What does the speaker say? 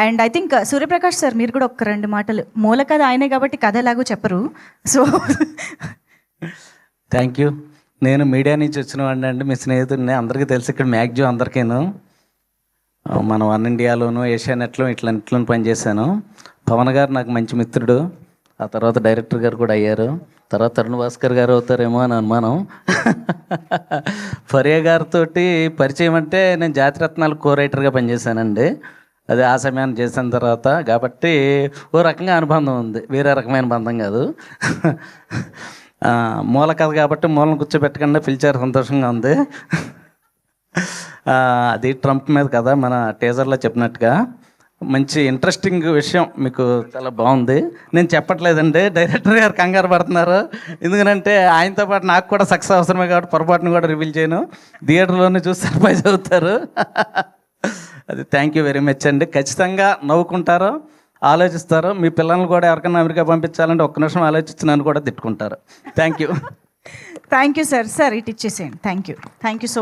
And I think Suryaprakash sir మీరు కూడా ఒక 2 మాటలు, మూల కథ ఆయనే కాబట్టి కథ ఎలాగో చెప్పరు. So thank you. నేను మీడియా నుంచి వచ్చిన వాడిని అండి, మీ స్నేహితుడిని. అందరికీ తెలుసు ఇక్కడ మ్యాక్సిమం అందరికీను. మన వన్ ఇండియాలోను ఏషియానెట్లో ఇట్లా పనిచేశాను. పవన్ గారు నాకు మంచి మిత్రుడు. ఆ తర్వాత డైరెక్టర్ గారు కూడా అయ్యారు. తర్వాత తరుణ్ భాస్కర్ గారు అవుతారేమో అని అనుమానం. ఫరియా గారితో పరిచయం అంటే నేను జాతిరత్నాలు కో రైటర్గా పనిచేశానండి. అది ఆ సమయాన్ని చేసిన తర్వాత కాబట్టి ఓ రకంగా అనుబంధం ఉంది, వేరే రకమైన బంధం కాదు. మూల కథ కాబట్టి మూలను కూర్చోబెట్టకుండా పిలిచారు, సంతోషంగా ఉంది. అది ట్రంప్ మీద కదా, మన టీజర్లో చెప్పినట్టుగా మంచి ఇంట్రెస్టింగ్ విషయం, మీకు చాలా బాగుంది. నేను చెప్పట్లేదండి, డైరెక్టర్ గారు కంగారు పడుతున్నారు. ఎందుకంటే ఆయనతో పాటు నాకు కూడా సక్సెస్ అవసరమే కాబట్టి పొరపాటును కూడా రివీల్ చేయను. థియేటర్లోనే చూసి సర్ప్రైజ్ అవుతారు. అది థ్యాంక్ యూ వెరీ మచ్ అండి. ఖచ్చితంగా నవ్వుకుంటారు, ఆలోచిస్తారు. మీ పిల్లల్ని కూడా ఎవరికైనా అమెరికా పంపించాలంటే ఒక్క నిమిషం ఆలోచించి నన్ను కూడా తిట్టుకుంటారు. Thank you. Thank you sir. Sir ఇటు ఇచ్చేసేయండి. Thank you so